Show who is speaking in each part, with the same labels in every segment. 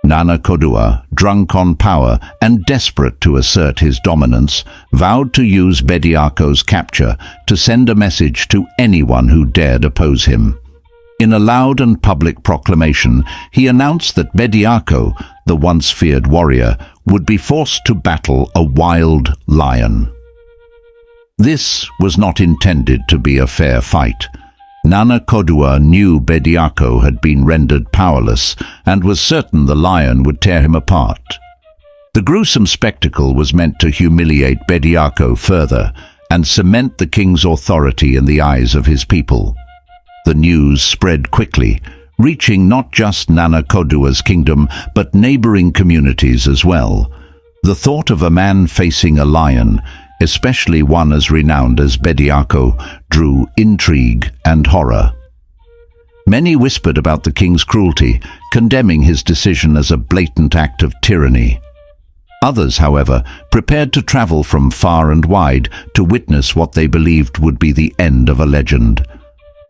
Speaker 1: Nana Koduah, drunk on power and desperate to assert his dominance, vowed to use Bediako's capture to send a message to anyone who dared oppose him. In a loud and public proclamation, he announced that Bediako, the once feared warrior, would be forced to battle a wild lion. This was not intended to be a fair fight. Nana Koduah knew Bediako had been rendered powerless and was certain the lion would tear him apart. The gruesome spectacle was meant to humiliate Bediako further and cement the king's authority in the eyes of his people. The news spread quickly, reaching not just Nana Koduah's kingdom but neighboring communities as well. The thought of a man facing a lion, especially one as renowned as Bediako, drew intrigue and horror. Many whispered about the king's cruelty, condemning his decision as a blatant act of tyranny. Others, however, prepared to travel from far and wide to witness what they believed would be the end of a legend.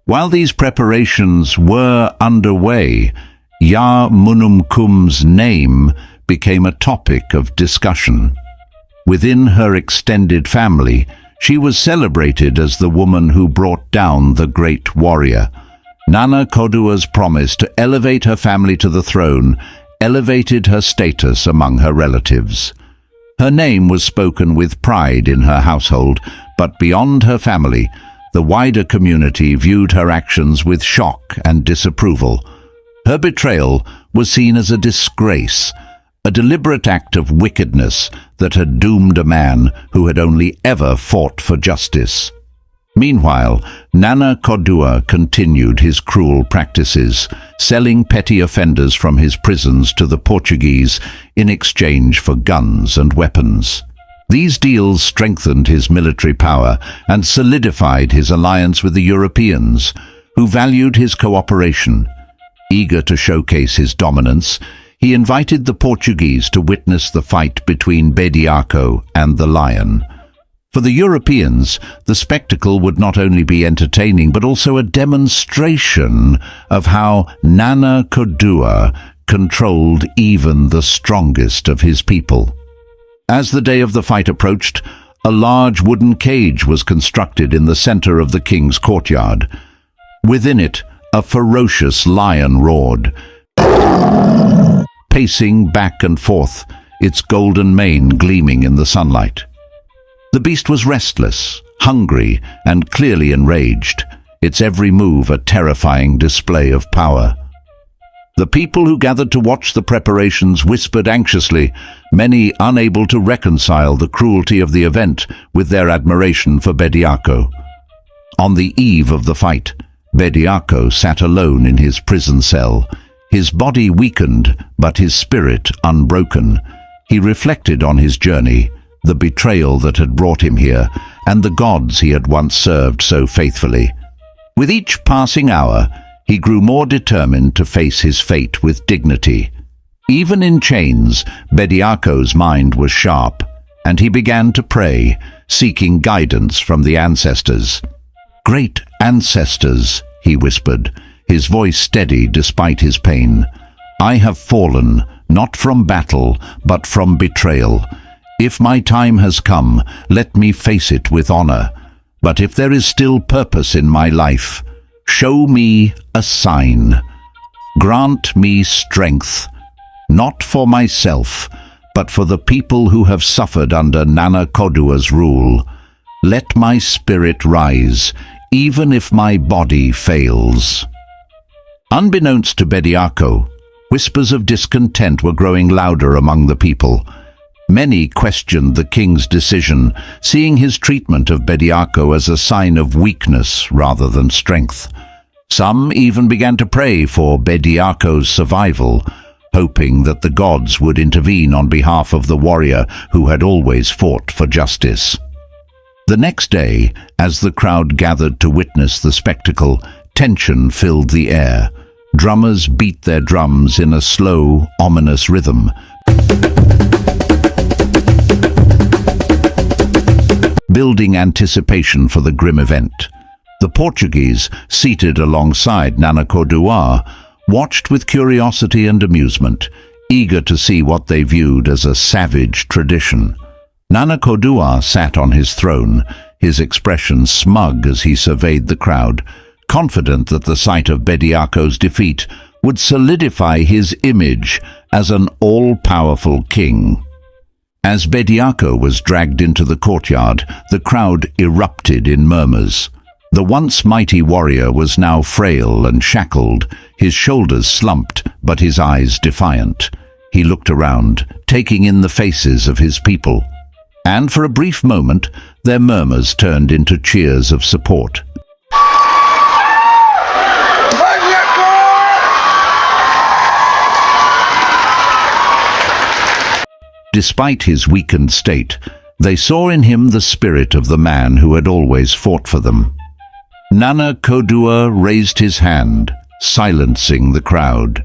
Speaker 1: While these preparations were underway, Ya Munumkum's name became a topic of discussion. Within her extended family, she was celebrated as the woman who brought down the great warrior. Nana Koduah's promise to elevate her family to the throne elevated her status among her relatives. Her name was spoken with pride in her household, but beyond her family, the wider community viewed her actions with shock and disapproval. Her betrayal was seen as a disgrace, a deliberate act of wickedness that had doomed a man who had only ever fought for justice. Meanwhile, Nana Koduah continued his cruel practices, selling petty offenders from his prisons to the Portuguese in exchange for guns and weapons. These deals strengthened his military power and solidified his alliance with the Europeans, who valued his cooperation. Eager to showcase his dominance, he invited the Portuguese to witness the fight between Bediako and the lion. For the Europeans, the spectacle would not only be entertaining but also a demonstration of how Nana Koduah controlled even the strongest of his people. As the day of the fight approached, a large wooden cage was constructed in the center of the king's courtyard. Within it, a ferocious lion roared, pacing back and forth, its golden mane gleaming in the sunlight. The beast was restless, hungry, and clearly enraged, its every move a terrifying display of power. The people who gathered to watch the preparations whispered anxiously, many unable to reconcile the cruelty of the event with their admiration for Bediako. On the eve of the fight, Bediako sat alone in his prison cell, his body weakened but his spirit unbroken. He reflected on his journey, the betrayal that had brought him here, and the gods he had once served so faithfully. With each passing hour, he grew more determined to face his fate with dignity. Even in chains, Bediako's mind was sharp, and he began to pray, seeking guidance from the ancestors. "Great ancestors," he whispered, his voice steady despite his pain. "I have fallen, not from battle, but from betrayal. If my time has come, let me face it with honor. But if there is still purpose in my life, show me a sign. Grant me strength, not for myself, but for the people who have suffered under Nana Koduah's rule. Let my spirit rise, even if my body fails." Unbeknownst to Bediako, whispers of discontent were growing louder among the people. Many questioned the king's decision, seeing his treatment of Bediako as a sign of weakness rather than strength. Some even began to pray for Bediako's survival, hoping that the gods would intervene on behalf of the warrior who had always fought for justice. The next day, as the crowd gathered to witness the spectacle, tension filled the air. Drummers beat their drums in a slow, ominous rhythm, building anticipation for the grim event. The Portuguese, seated alongside Nana Koduah, watched with curiosity and amusement, eager to see what they viewed as a savage tradition. Nana Koduah sat on his throne, his expression smug as he surveyed the crowd, confident that the sight of Bediako's defeat would solidify his image as an all-powerful king. As Bediako was dragged into the courtyard, the crowd erupted in murmurs. The once mighty warrior was now frail and shackled, his shoulders slumped, but his eyes defiant. He looked around, taking in the faces of his people. And for a brief moment, their murmurs turned into cheers of support. Despite his weakened state, they saw in him the spirit of the man who had always fought for them. Nana Koduah raised his hand, silencing the crowd.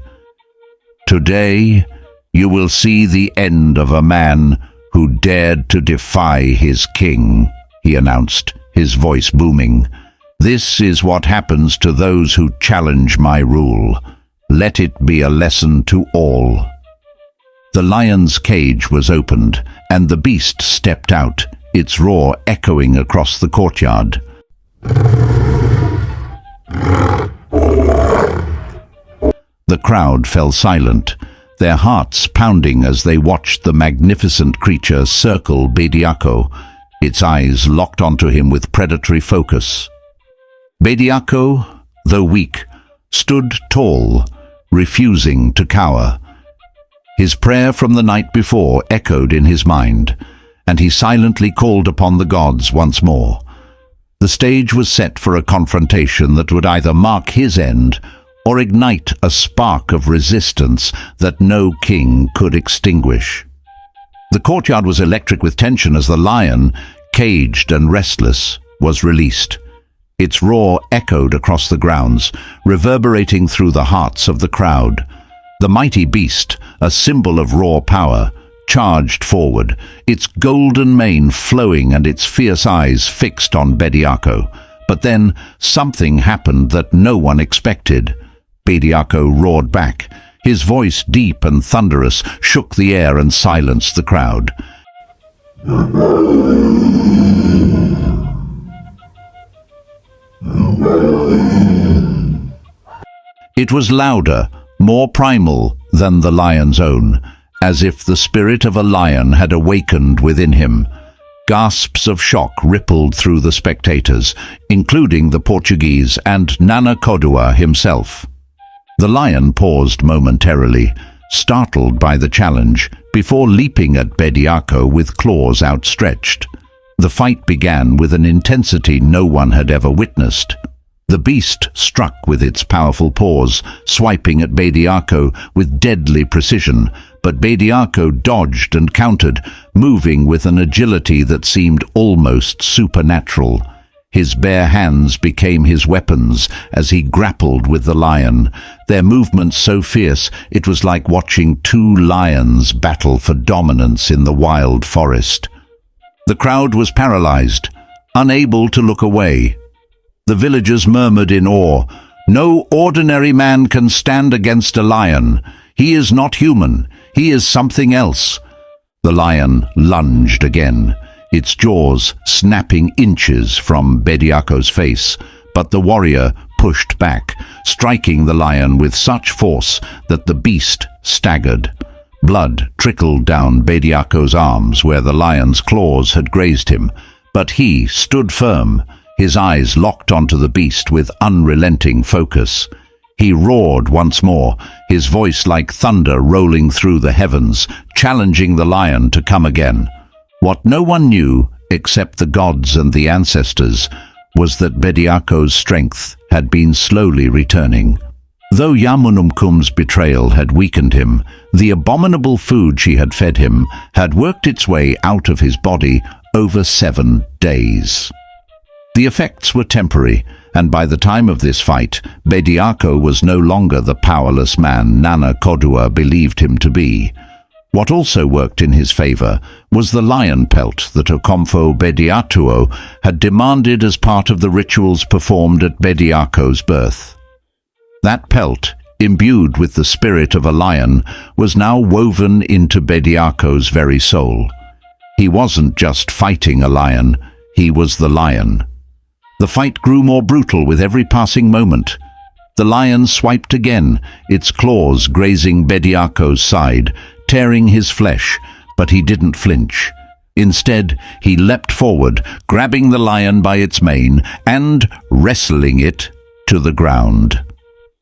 Speaker 1: "Today, you will see the end of a man who dared to defy his king," he announced, his voice booming. "This is what happens to those who challenge my rule. Let it be a lesson to all." The lion's cage was opened, and the beast stepped out, its roar echoing across the courtyard. The crowd fell silent, their hearts pounding as they watched the magnificent creature circle Bediako, its eyes locked onto him with predatory focus. Bediako, though weak, stood tall, refusing to cower. His prayer from the night before echoed in his mind, and he silently called upon the gods once more. The stage was set for a confrontation that would either mark his end or ignite a spark of resistance that no king could extinguish. The courtyard was electric with tension as the lion, caged and restless, was released. Its roar echoed across the grounds, reverberating through the hearts of the crowd. The mighty beast, a symbol of raw power, charged forward, its golden mane flowing and its fierce eyes fixed on Bediako. But then something happened that no one expected. Bediako roared back. His voice, deep and thunderous, shook the air and silenced the crowd. It was louder, more primal than the lion's own, as if the spirit of a lion had awakened within him. Gasps of shock rippled through the spectators, including the Portuguese and Nana Koduah himself. The lion paused momentarily, startled by the challenge, before leaping at Bediako with claws outstretched. The fight began with an intensity no one had ever witnessed. The beast struck with its powerful paws, swiping at Bediako with deadly precision, but Bediako dodged and countered, moving with an agility that seemed almost supernatural. His bare hands became his weapons as he grappled with the lion, their movements so fierce it was like watching two lions battle for dominance in the wild forest. The crowd was paralyzed, unable to look away. The villagers murmured in awe, "No ordinary man can stand against a lion. He is not human. He is something else." The lion lunged again, its jaws snapping inches from Bediako's face, but the warrior pushed back, striking the lion with such force that the beast staggered. Blood trickled down Bediako's arms where the lion's claws had grazed him, but he stood firm, his eyes locked onto the beast with unrelenting focus. He roared once more, his voice like thunder rolling through the heavens, challenging the lion to come again. What no one knew, except the gods and the ancestors, was that Bediako's strength had been slowly returning. Though Yamunumkum's betrayal had weakened him, the abominable food she had fed him had worked its way out of his body over 7 days. The effects were temporary, and by the time of this fight, Bediako was no longer the powerless man Nana Koduah believed him to be. What also worked in his favor was the lion pelt that Okomfo Bediatuo had demanded as part of the rituals performed at Bediako's birth. That pelt, imbued with the spirit of a lion, was now woven into Bediako's very soul. He wasn't just fighting a lion, he was the lion. The fight grew more brutal with every passing moment. The lion swiped again, its claws grazing Bediako's side, tearing his flesh, but he didn't flinch. Instead, he leapt forward, grabbing the lion by its mane and wrestling it to the ground.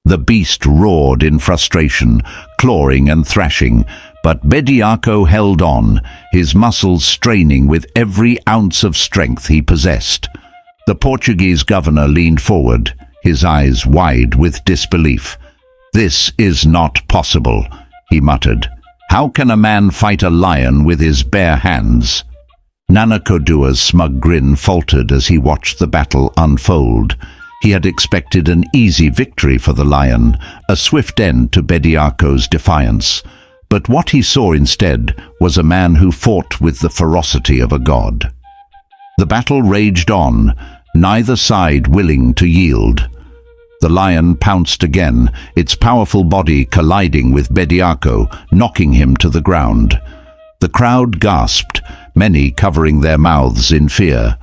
Speaker 1: The beast roared in frustration, clawing and thrashing, but Bediako held on, his muscles straining with every ounce of strength he possessed. The Portuguese governor leaned forward, his eyes wide with disbelief. "This is not possible," he muttered. "How can a man fight a lion with his bare hands?" Nana Koduah's smug grin faltered as he watched the battle unfold. He had expected an easy victory for the lion, a swift end to Bediako's defiance. But what he saw instead was a man who fought with the ferocity of a god. The battle raged on, neither side willing to yield. The lion pounced again, its powerful body colliding with Bediako, knocking him to the ground. The crowd gasped, many covering their mouths in fear.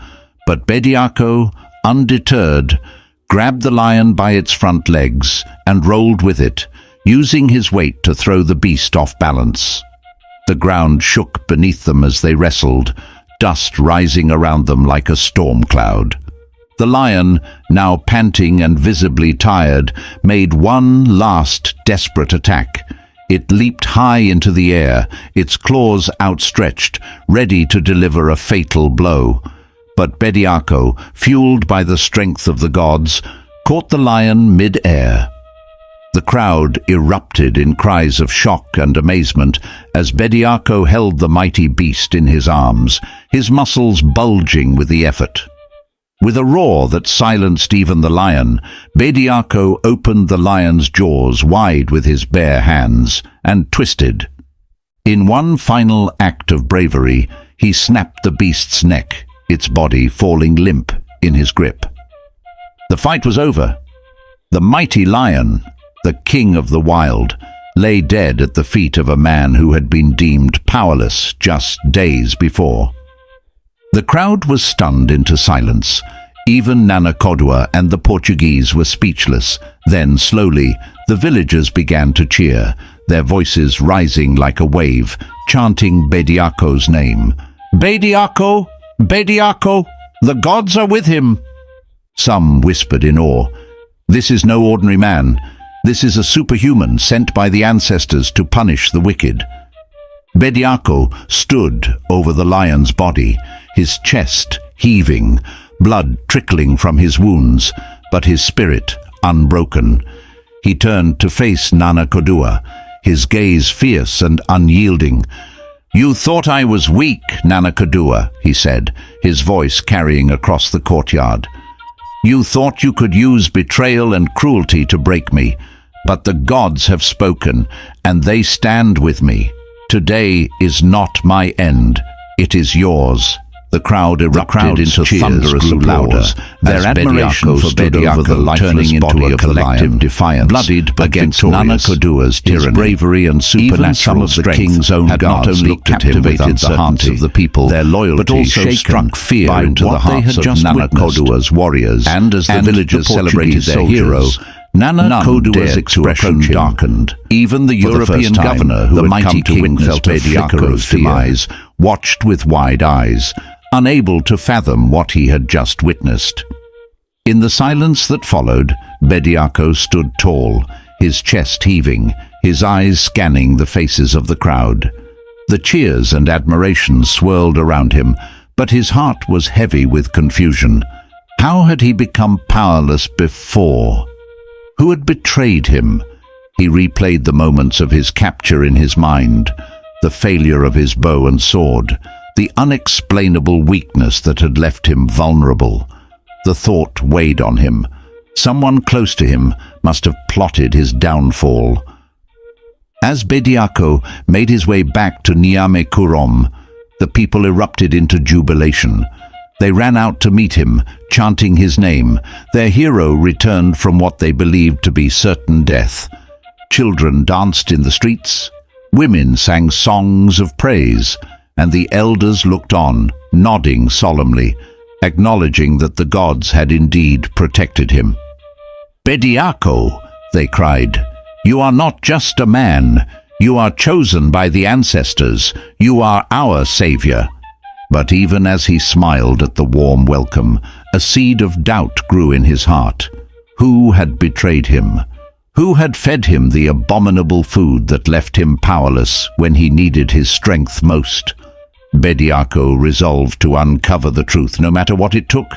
Speaker 1: But Bediako, undeterred, grabbed the lion by its front legs and rolled with it, using his weight to throw the beast off balance. The ground shook beneath them as they wrestled, dust rising around them like a storm cloud. The lion, now panting and visibly tired, made one last desperate attack. It leaped high into the air, its claws outstretched, ready to deliver a fatal blow. But Bediako, fueled by the strength of the gods, caught the lion mid-air. The crowd erupted in cries of shock and amazement as Bediako held the mighty beast in his arms, his muscles bulging with the effort. With a roar that silenced even the lion, Bediako opened the lion's jaws wide with his bare hands and twisted. In one final act of bravery, he snapped the beast's neck, its body falling limp in his grip. The fight was over. The mighty lion, the king of the wild, lay dead at the feet of a man who had been deemed powerless just days before. The crowd was stunned into silence. Even Nana Koduah and the Portuguese were speechless. Then, slowly, the villagers began to cheer, their voices rising like a wave, chanting Bediako's name. "Bediako! Bediako! The gods are with him!" Some whispered in awe. "This is no ordinary man. This is a superhuman sent by the ancestors to punish the wicked." Bediako stood over the lion's body, his chest heaving, blood trickling from his wounds, but his spirit unbroken. He turned to face Nana Koduah, his gaze fierce and unyielding. "You thought I was weak, Nana Koduah," he said, his voice carrying across the courtyard. "You thought you could use betrayal and cruelty to break me, but the gods have spoken, and they stand with me. Today is not my end, it is yours." The crowd erupted into thunderous applause, their admiration for Bediako turning into a collective defiance, bloodied but against Nana Koduah's tyranny. His bravery and supernatural strength had not only captivated the hearts of the people, their loyalty also struck fear into the hearts of Nana Koduah's warriors. And as the villagers celebrated their hero, Nana Koduah's expression darkened. Even the European governor, who had come to witness Bediako's demise, watched with wide eyes, unable to fathom what he had just witnessed. In the silence that followed, Bediako stood tall, his chest heaving, his eyes scanning the faces of the crowd. The cheers and admiration swirled around him, but his heart was heavy with confusion. How had he become powerless before? Who had betrayed him? He replayed the moments of his capture in his mind, the failure of his bow and sword, the unexplainable weakness that had left him vulnerable. The thought weighed on him. Someone close to him must have plotted his downfall. As Bediako made his way back to Niame Kurom, the people erupted into jubilation. They ran out to meet him, chanting his name. Their hero returned from what they believed to be certain death. Children danced in the streets, women sang songs of praise, and the elders looked on, nodding solemnly, acknowledging that the gods had indeed protected him. "Bediako," they cried, "you are not just a man. You are chosen by the ancestors. You are our savior." But even as he smiled at the warm welcome, a seed of doubt grew in his heart. Who had betrayed him? Who had fed him the abominable food that left him powerless when he needed his strength most? Bediako resolved to uncover the truth no matter what it took.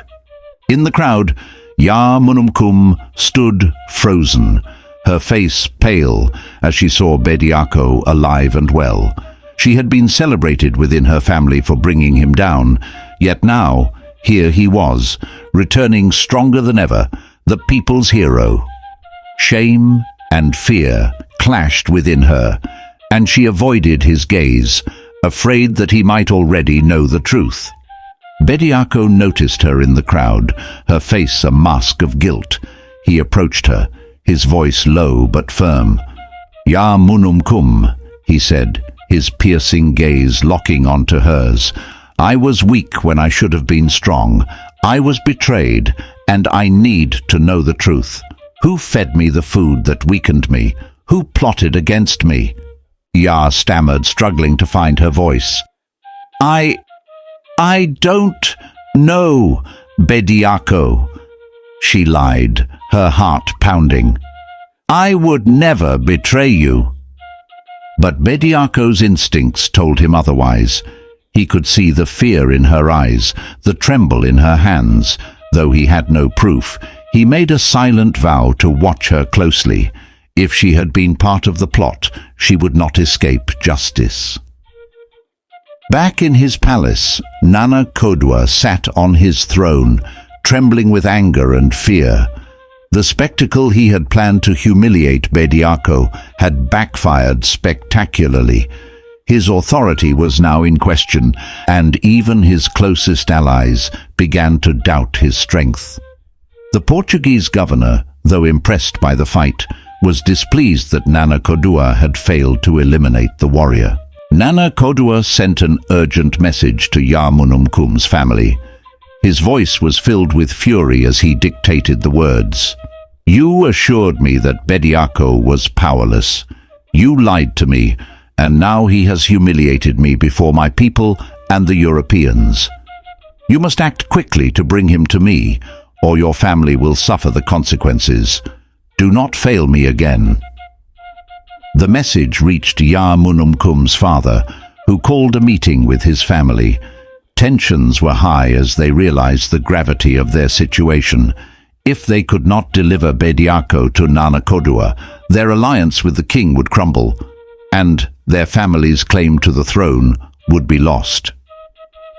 Speaker 1: In the crowd, Ya-Munumkum stood frozen, her face pale as she saw Bediako alive and well. She had been celebrated within her family for bringing him down, yet now, here he was, returning stronger than ever, the people's hero. Shame and fear clashed within her, and she avoided his gaze, afraid that he might already know the truth. Bediako noticed her in the crowd, her face a mask of guilt. He approached her, his voice low but firm. "Ya-Munumkum," he said, his piercing gaze locking onto hers. "I was weak when I should have been strong. I was betrayed, and I need to know the truth. Who fed me the food that weakened me? Who plotted against me?" Ya stammered, struggling to find her voice. I don't know, Bediako," she lied, her heart pounding. "I would never betray you." But Bediako's instincts told him otherwise. He could see the fear in her eyes, the tremble in her hands. Though he had no proof, he made a silent vow to watch her closely. If she had been part of the plot, she would not escape justice. Back in his palace, Nana Koduah sat on his throne, trembling with anger and fear. The spectacle he had planned to humiliate Bediako had backfired spectacularly. His authority was now in question, and even his closest allies began to doubt his strength. The Portuguese governor, though impressed by the fight, was displeased that Nana Koduah had failed to eliminate the warrior. Nana Koduah sent an urgent message to Ya-Munumkum's family. His voice was filled with fury as he dictated the words. "You assured me that Bediako was powerless. You lied to me, and now he has humiliated me before my people and the Europeans. You must act quickly to bring him to me, or your family will suffer the consequences. Do not fail me again." The message reached Ya-Munumkum's father, who called a meeting with his family. Tensions were high as they realized the gravity of their situation. If they could not deliver Bediako to Nana Koduah, their alliance with the king would crumble, and their family's claim to the throne would be lost.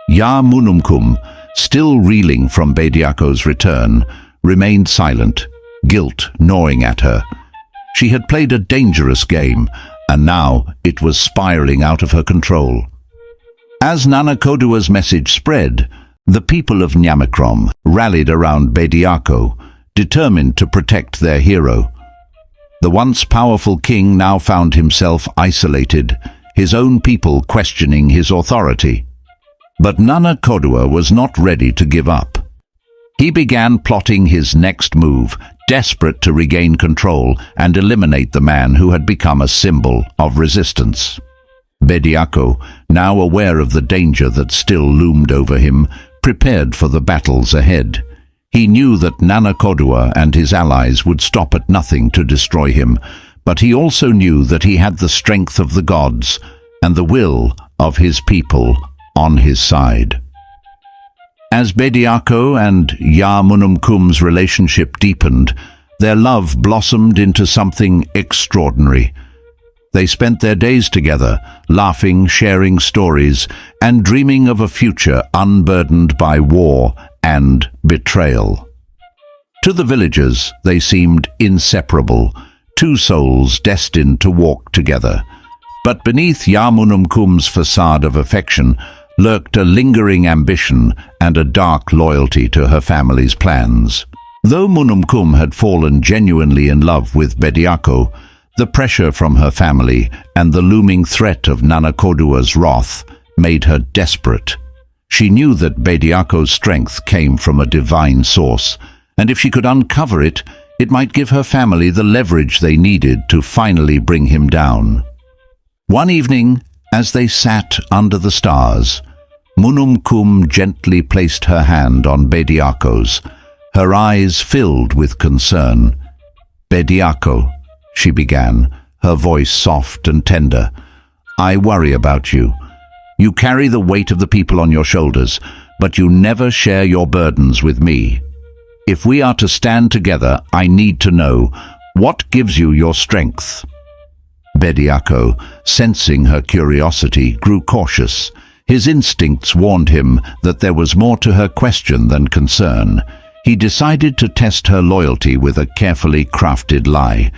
Speaker 1: Ya-Munumkum, still reeling from Bediako's return, remained silent, guilt gnawing at her. She had played a dangerous game, and now it was spiraling out of her control. As Nana Koduah's message spread, the people of Nyamikrom rallied around Bediako, determined to protect their hero. The once powerful king now found himself isolated, his own people questioning his authority. But Nana Koduah was not ready to give up. He began plotting his next move, desperate to regain control and eliminate the man who had become a symbol of resistance. Bediako, now aware of the danger that still loomed over him, prepared for the battles ahead. He knew that Nana Koduah and his allies would stop at nothing to destroy him, but he also knew that he had the strength of the gods and the will of his people on his side. As Bediako and Ya-Munumkum's relationship deepened, their love blossomed into something extraordinary. They spent their days together, laughing, sharing stories, and dreaming of a future unburdened by war and betrayal. To the villagers, they seemed inseparable, two souls destined to walk together. But beneath Ya-Munumkum's facade of affection lurked a lingering ambition and a dark loyalty to her family's plans. Though Munumkum had fallen genuinely in love with Bediako, The pressure from her family and the looming threat of Nana Koduah's wrath made her desperate. She knew that Bediako's strength came from a divine source, and if she could uncover it, it might give her family the leverage they needed to finally bring him down. One evening, as they sat under the stars, Munumkum gently placed her hand on Bediako's, her eyes filled with concern. "Bediako," she began, her voice soft and tender, "I worry about you. You carry the weight of the people on your shoulders, but you never share your burdens with me. If we are to stand together, I need to know, what gives you your strength?" Bediako, sensing her curiosity, grew cautious. His instincts warned him that there was more to her question than concern. He decided to test her loyalty with a carefully crafted lie.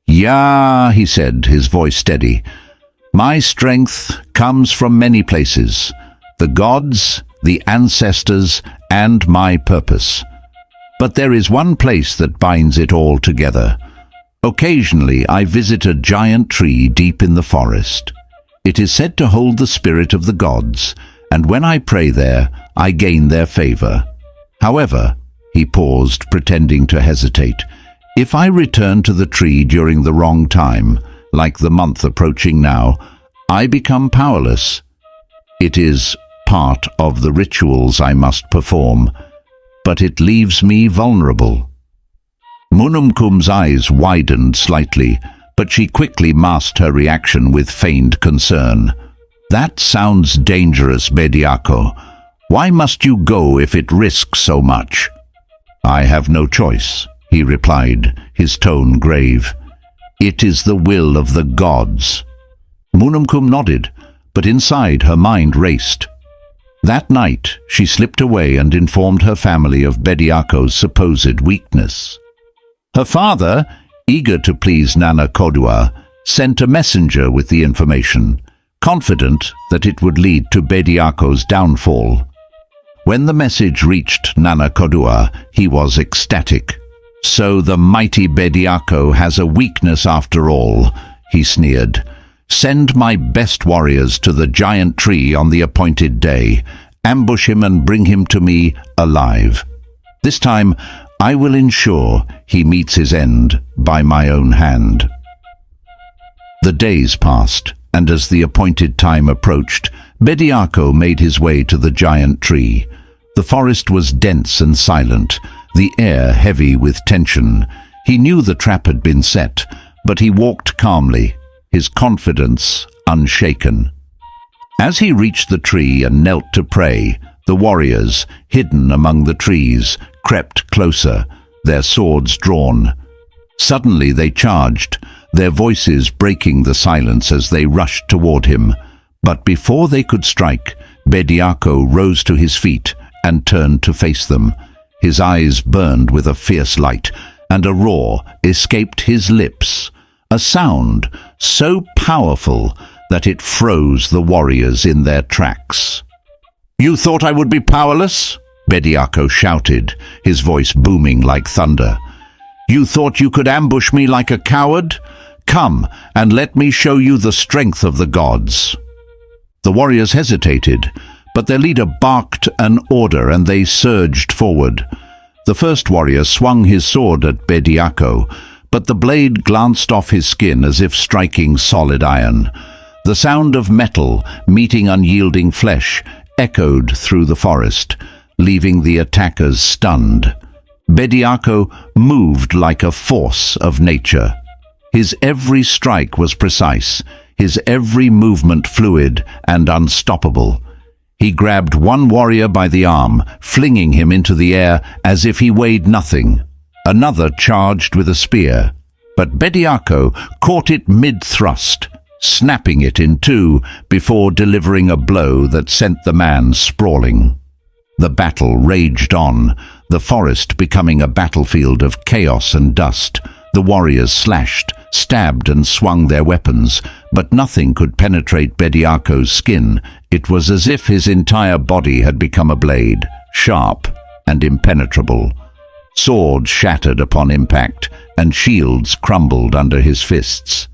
Speaker 1: "Yeah," he said, his voice steady. "My strength comes from many places, the gods, the ancestors, and my purpose. But there is one place that binds it all together. Occasionally I visit a giant tree deep in the forest. It is said to hold the spirit of the gods, and when I pray there, I gain their favor. However," he paused, pretending to hesitate, "if I return to the tree during the wrong time, like the month approaching now, I become powerless. It is part of the rituals I must perform, but it leaves me vulnerable." Munumkum's eyes widened slightly, but she quickly masked her reaction with feigned concern. "That sounds dangerous, Bediako. Why must you go if it risks so much?" "I have no choice," he replied, his tone grave. "It is the will of the gods." Munumkum nodded, but inside her mind raced. That night she slipped away and informed her family of Bediako's supposed weakness. Her father, eager to please Nana Koduah, sent a messenger with the information, confident that it would lead to Bediako's downfall. When the message reached Nana Koduah, he was ecstatic. "So the mighty Bediako has a weakness after all," he sneered. "Send my best warriors to the giant tree on the appointed day. Ambush him and bring him to me alive. This time I will ensure he meets his end by my own hand." The days passed, and as the appointed time approached, Bediako made his way to the giant tree. The forest was dense and silent, the air heavy with tension. He knew the trap had been set, but he walked calmly, his confidence unshaken. As he reached the tree and knelt to pray, the warriors, hidden among the trees, crept closer, their swords drawn. Suddenly they charged, their voices breaking the silence as they rushed toward him. But before they could strike, Bediako rose to his feet and turned to face them. His eyes burned with a fierce light, and a roar escaped his lips, a sound so powerful that it froze the warriors in their tracks. "You thought I would be powerless?" Bediako shouted, his voice booming like thunder. "You thought you could ambush me like a coward? Come and let me show you the strength of the gods." The warriors hesitated, but their leader barked an order and they surged forward. The first warrior swung his sword at Bediako, but the blade glanced off his skin as if striking solid iron. The sound of metal meeting unyielding flesh echoed through the forest, leaving the attackers stunned. Bediako moved like a force of nature. His every strike was precise, his every movement fluid and unstoppable. He grabbed one warrior by the arm, flinging him into the air as if he weighed nothing. Another charged with a spear, but Bediako caught it mid-thrust, snapping it in two before delivering a blow that sent the man sprawling. The battle raged on, the forest becoming a battlefield of chaos and dust. The warriors slashed, stabbed and swung their weapons, but nothing could penetrate Bediako's skin. It was as if his entire body had become a blade, sharp and impenetrable. Swords shattered upon impact, and shields crumbled under his fists.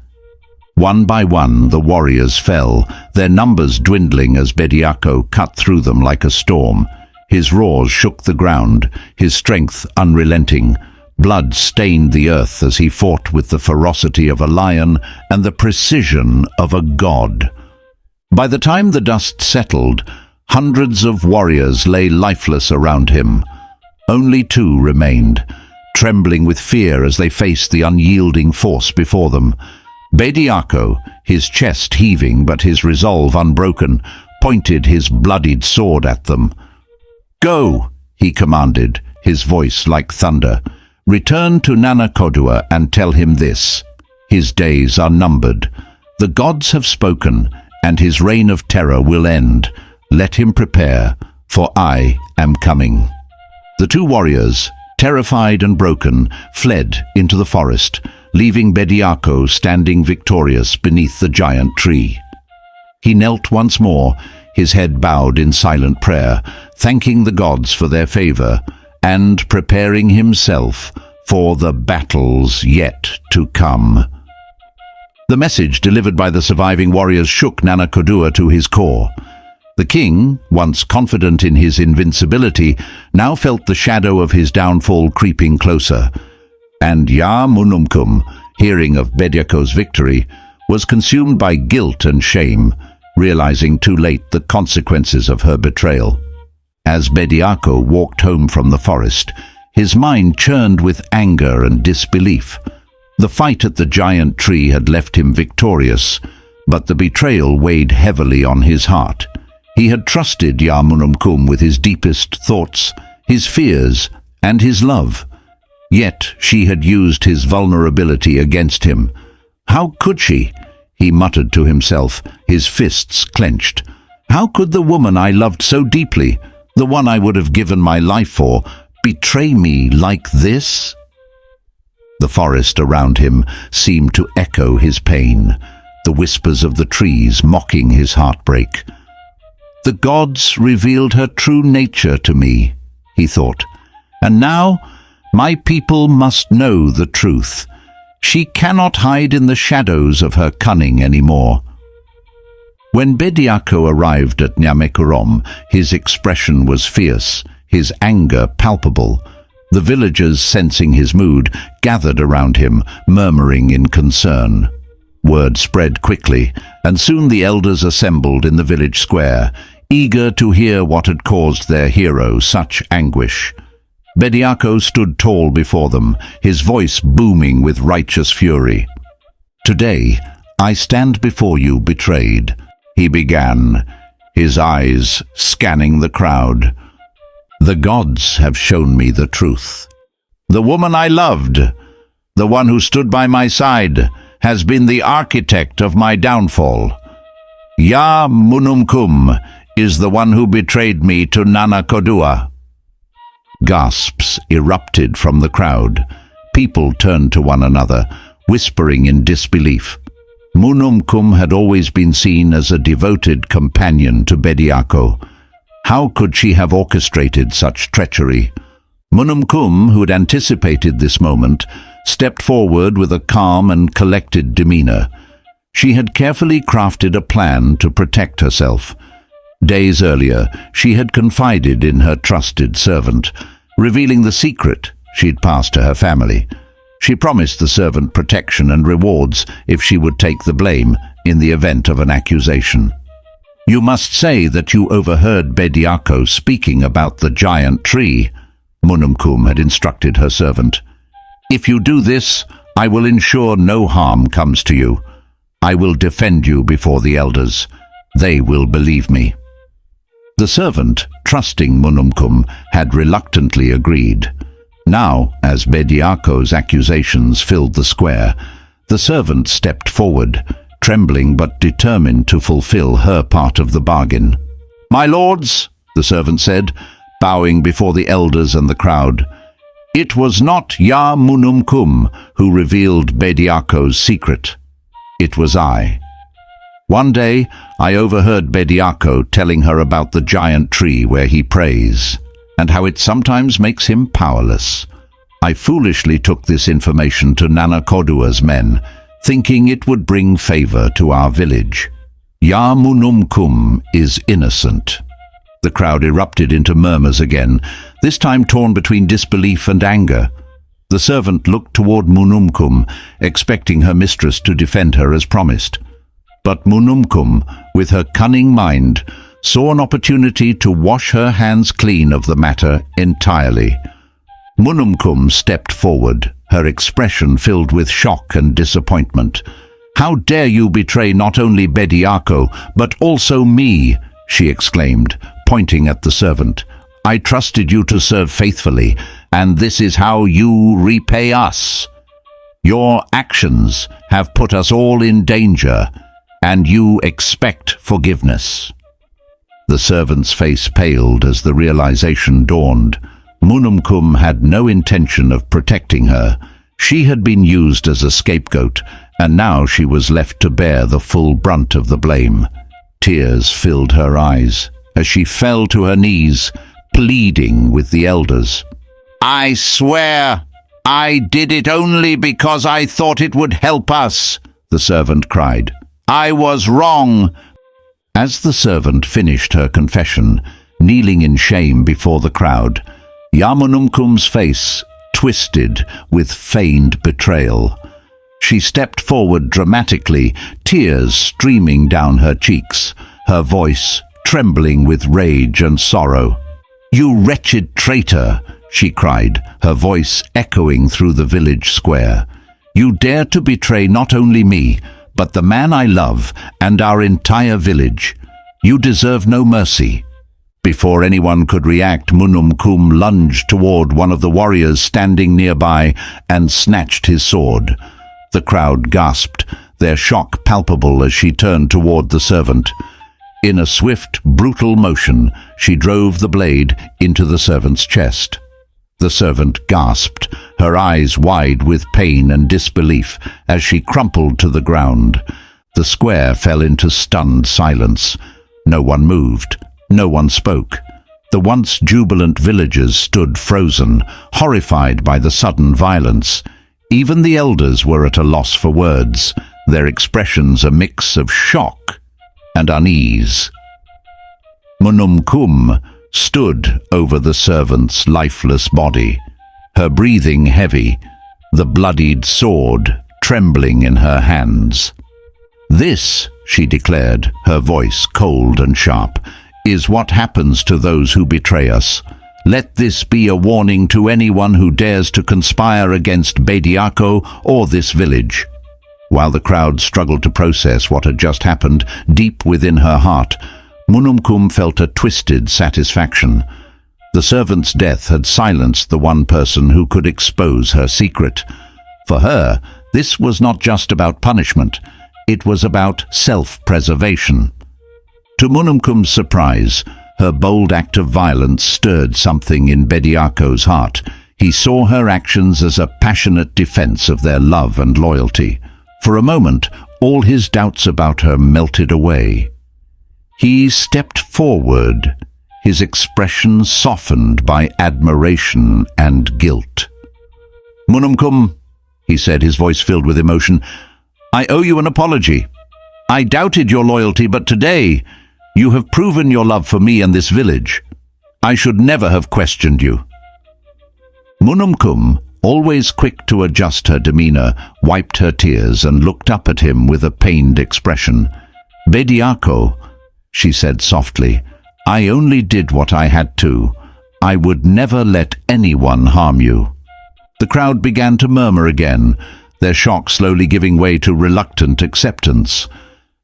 Speaker 1: One by one the warriors fell, their numbers dwindling as Bediako cut through them like a storm. His roars shook the ground, his strength unrelenting. Blood stained the earth as he fought with the ferocity of a lion and the precision of a god. By the time the dust settled, hundreds of warriors lay lifeless around him. Only 2 remained, trembling with fear as they faced the unyielding force before them. Bediako, his chest heaving but his resolve unbroken, pointed his bloodied sword at them. "Go," he commanded, his voice like thunder. "Return to Nana Koduah and tell him this. His days are numbered. The gods have spoken, and his reign of terror will end. Let him prepare, for I am coming." The 2 warriors, terrified and broken, fled into the forest, leaving Bediako standing victorious beneath the giant tree. He knelt once more, his head bowed in silent prayer, thanking the gods for their favor and preparing himself for the battles yet to come. The message delivered by the surviving warriors shook Nana Koduah to his core. The king, once confident in his invincibility, now felt the shadow of his downfall creeping closer. And Ya Munumkum, hearing of Bediako's victory, was consumed by guilt and shame, realizing too late the consequences of her betrayal. As Bediako walked home from the forest, his mind churned with anger and disbelief. The fight at the giant tree had left him victorious, but the betrayal weighed heavily on his heart. He had trusted Ya Munumkum with his deepest thoughts, his fears, and his love. Yet she had used his vulnerability against him. How could she? He muttered to himself, his fists clenched. How could the woman I loved so deeply, the one I would have given my life for, betray me like this? The forest around him seemed to echo his pain, the whispers of the trees mocking his heartbreak. The gods revealed her true nature to me, he thought, and now my people must know the truth. She cannot hide in the shadows of her cunning anymore. When Bediako arrived at Nyamekorom, his expression was fierce, his anger palpable. The villagers, sensing his mood, gathered around him, murmuring in concern. Word spread quickly, and soon the elders assembled in the village square, eager to hear what had caused their hero such anguish. Bediako stood tall before them, his voice booming with righteous fury. "Today, I stand before you betrayed," he began, his eyes scanning the crowd. "The gods have shown me the truth. The woman I loved, the one who stood by my side, has been the architect of my downfall. Ya Munumkum is the one who betrayed me to Nana Koduah." Gasps erupted from the crowd. People turned to one another, whispering in disbelief. Munumkum had always been seen as a devoted companion to Bediako. How could she have orchestrated such treachery? Munumkum, who had anticipated this moment, stepped forward with a calm and collected demeanor. She had carefully crafted a plan to protect herself. Days earlier, she had confided in her trusted servant, revealing the secret she'd passed to her family. She promised the servant protection and rewards if she would take the blame in the event of an accusation. "You must say that you overheard Bediako speaking about the giant tree," Munumkum had instructed her servant. "If you do this, I will ensure no harm comes to you. I will defend you before the elders. They will believe me." The servant, trusting Munumkum, had reluctantly agreed. Now, as Bediako's accusations filled the square, the servant stepped forward, trembling but determined to fulfill her part of the bargain. "My lords," the servant said, bowing before the elders and the crowd, "it was not Ya Munumkum who revealed Bediako's secret. It was I. One day, I overheard Bediako telling her about the giant tree where he prays, and how it sometimes makes him powerless. I foolishly took this information to Nana Koduah's men, thinking it would bring favor to our village. Ya Munumkum is innocent." The crowd erupted into murmurs again, this time torn between disbelief and anger. The servant looked toward Munumkum, expecting her mistress to defend her as promised. But Munumkum, with her cunning mind, saw an opportunity to wash her hands clean of the matter entirely. Munumkum stepped forward, her expression filled with shock and disappointment. "How dare you betray not only Bediako, but also me?" she exclaimed, pointing at the servant. "I trusted you to serve faithfully, and this is how you repay us. Your actions have put us all in danger, and you expect forgiveness." The servant's face paled as the realization dawned. Munumkum had no intention of protecting her. She had been used as a scapegoat, and now she was left to bear the full brunt of the blame. Tears filled her eyes as she fell to her knees, pleading with the elders. "I swear I did it only because I thought it would help us," the servant cried. "I was wrong." As the servant finished her confession, kneeling in shame before the crowd, Yamunumkum's face twisted with feigned betrayal. She stepped forward dramatically, tears streaming down her cheeks, her voice trembling with rage and sorrow. "You wretched traitor!" she cried, her voice echoing through the village square. "You dare to betray not only me, but the man I love and our entire village. You deserve no mercy." Before anyone could react, Munumkum lunged toward one of the warriors standing nearby and snatched his sword. The crowd gasped, their shock palpable as she turned toward the servant. In a swift, brutal motion, she drove the blade into the servant's chest. The servant gasped, her eyes wide with pain and disbelief, as she crumpled to the ground. The square fell into stunned silence. No one moved. No one spoke. The once jubilant villagers stood frozen, horrified by the sudden violence. Even the elders were at a loss for words, their expressions a mix of shock and unease. Munumkum stood over the servant's lifeless body, her breathing heavy, the bloodied sword trembling in her hands. "This," she declared, her voice cold and sharp, "is what happens to those who betray us. Let this be a warning to anyone who dares to conspire against Bediako or this village." While the crowd struggled to process what had just happened, deep within her heart, Munumkum felt a twisted satisfaction. The servant's death had silenced the one person who could expose her secret. For her, this was not just about punishment, it was about self-preservation. To Munumkum's surprise, her bold act of violence stirred something in Bediako's heart. He saw her actions as a passionate defense of their love and loyalty. For a moment, all his doubts about her melted away. He stepped forward, his expression softened by admiration and guilt. "Munumkum," he said, his voice filled with emotion, "I owe you an apology. I doubted your loyalty, but today you have proven your love for me and this village. I should never have questioned you." Munumkum, always quick to adjust her demeanor, wiped her tears and looked up at him with a pained expression. "Bediako," she said softly, "I only did what I had to. I would never let anyone harm you." The crowd began to murmur again, their shock slowly giving way to reluctant acceptance.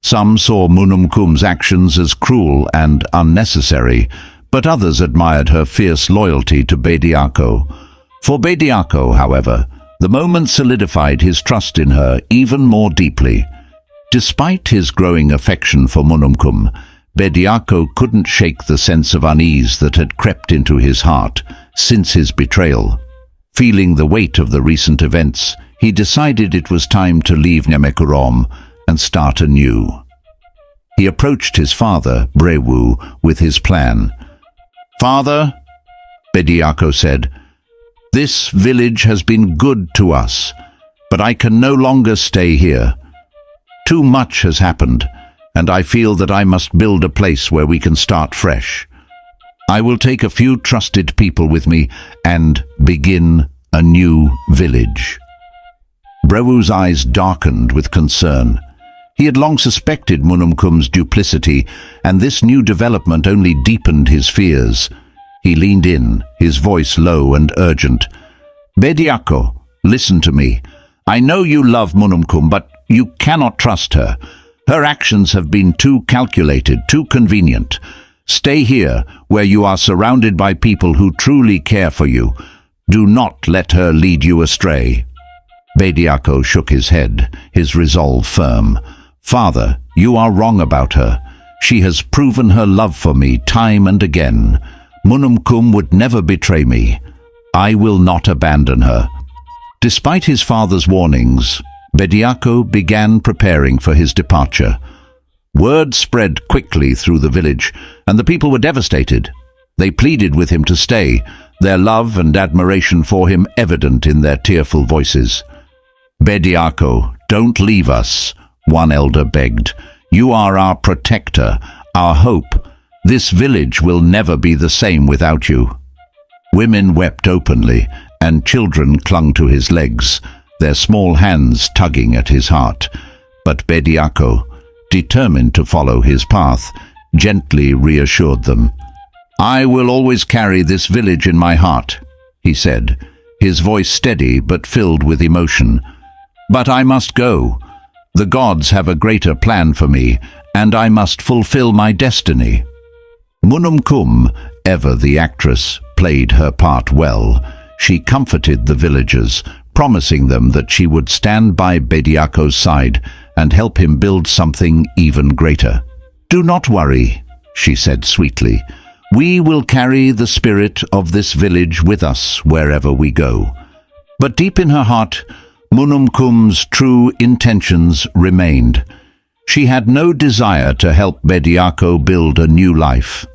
Speaker 1: Some saw Munumkum's actions as cruel and unnecessary, but others admired her fierce loyalty to Bediako. For Bediako, however, the moment solidified his trust in her even more deeply. Despite his growing affection for Munumkum, Bediako couldn't shake the sense of unease that had crept into his heart since his betrayal. Feeling the weight of the recent events, he decided it was time to leave Nyamekurom and start anew. He approached his father, Brewu, with his plan. "Father," Bediako said, This village has been good to us, but I can no longer stay here. Too much has happened, and I feel that I must build a place where we can start fresh. I will take a few trusted people with me and begin a new village." Brewu's eyes darkened with concern. He had long suspected Munumkum's duplicity, and this new development only deepened his fears. He leaned in, his voice low and urgent. "Bediako, listen to me. I know you love Munumkum, but you cannot trust her. Her actions have been too calculated, too convenient. Stay here, where you are surrounded by people who truly care for you. Do not let her lead you astray." Bediako shook his head, his resolve firm. "Father, you are wrong about her. She has proven her love for me time and again. Munumkum would never betray me. I will not abandon her." Despite his father's warnings, Bediako began preparing for his departure. Word spread quickly through the village, and the people were devastated. They pleaded with him to stay, their love and admiration for him evident in their tearful voices. "Bediako, don't leave us," one elder begged. "You are our protector, our hope. This village will never be the same without you." Women wept openly, and children clung to his legs, their small hands tugging at his heart. But Bediako, determined to follow his path, gently reassured them. "I will always carry this village in my heart," he said, his voice steady but filled with emotion. "But I must go. The gods have a greater plan for me, and I must fulfill my destiny." Munumkum, ever the actress, played her part well. She comforted the villagers, promising them that she would stand by Bediako's side and help him build something even greater. "Do not worry," she said sweetly. "We will carry the spirit of this village with us wherever we go." But deep in her heart, Munumkum's true intentions remained. She had no desire to help Bediako build a new life.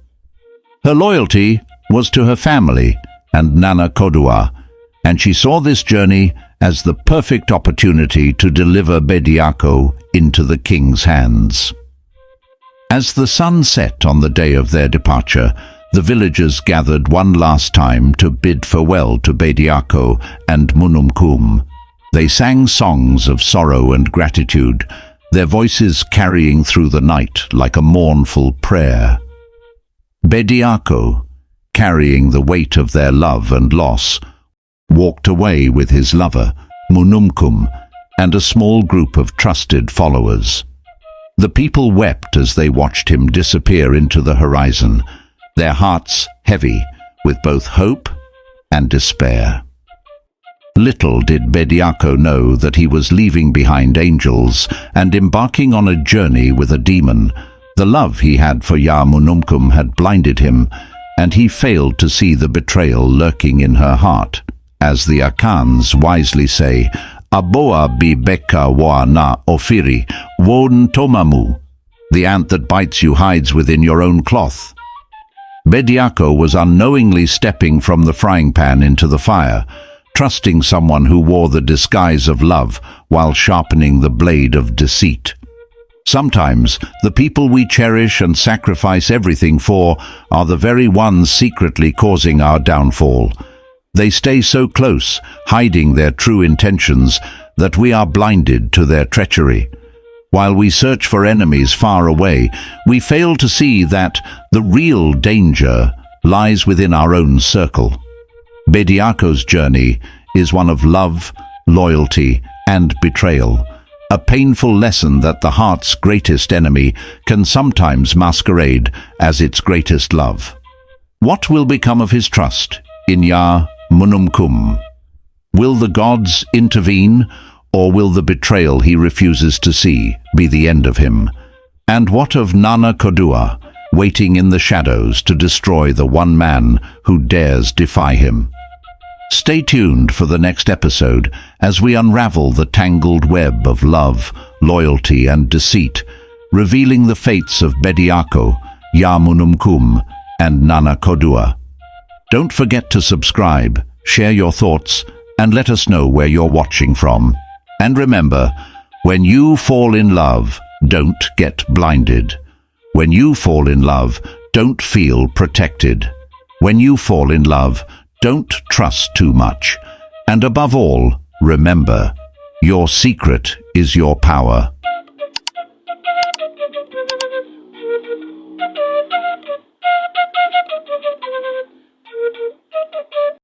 Speaker 1: Her loyalty was to her family and Nana Koduah, and she saw this journey as the perfect opportunity to deliver Bediako into the king's hands. As the sun set on the day of their departure, the villagers gathered one last time to bid farewell to Bediako and Munumkum. They sang songs of sorrow and gratitude, their voices carrying through the night like a mournful prayer. Bediako, carrying the weight of their love and loss, walked away with his lover, Munumkum, and a small group of trusted followers. The people wept as they watched him disappear into the horizon, their hearts heavy with both hope and despair. Little did Bediako know that he was leaving behind angels and embarking on a journey with a demon. The love he had for Munumkum had blinded him, and he failed to see the betrayal lurking in her heart. As the Akans wisely say, "Aboa bi beka wa na ofiri, won tomamu." The ant that bites you hides within your own cloth. Bediako was unknowingly stepping from the frying pan into the fire, trusting someone who wore the disguise of love while sharpening the blade of deceit. Sometimes the people we cherish and sacrifice everything for are the very ones secretly causing our downfall. They stay so close, hiding their true intentions, that we are blinded to their treachery. While we search for enemies far away, we fail to see that the real danger lies within our own circle. Bediako's journey is one of love, loyalty, and betrayal, a painful lesson that the heart's greatest enemy can sometimes masquerade as its greatest love. What will become of his trust in Munumkum? Will the gods intervene, or will the betrayal he refuses to see be the end of him? And what of Nana Koduah, waiting in the shadows to destroy the one man who dares defy him? Stay tuned for the next episode as we unravel the tangled web of love, loyalty, and deceit, revealing the fates of Bediako, Munumkum, and Nana Koduah. Don't forget to subscribe, share your thoughts, and let us know where you're watching from. And remember, when you fall in love, don't get blinded. When you fall in love, don't feel protected. When you fall in love, don't trust too much. And above all, remember, your secret is your power.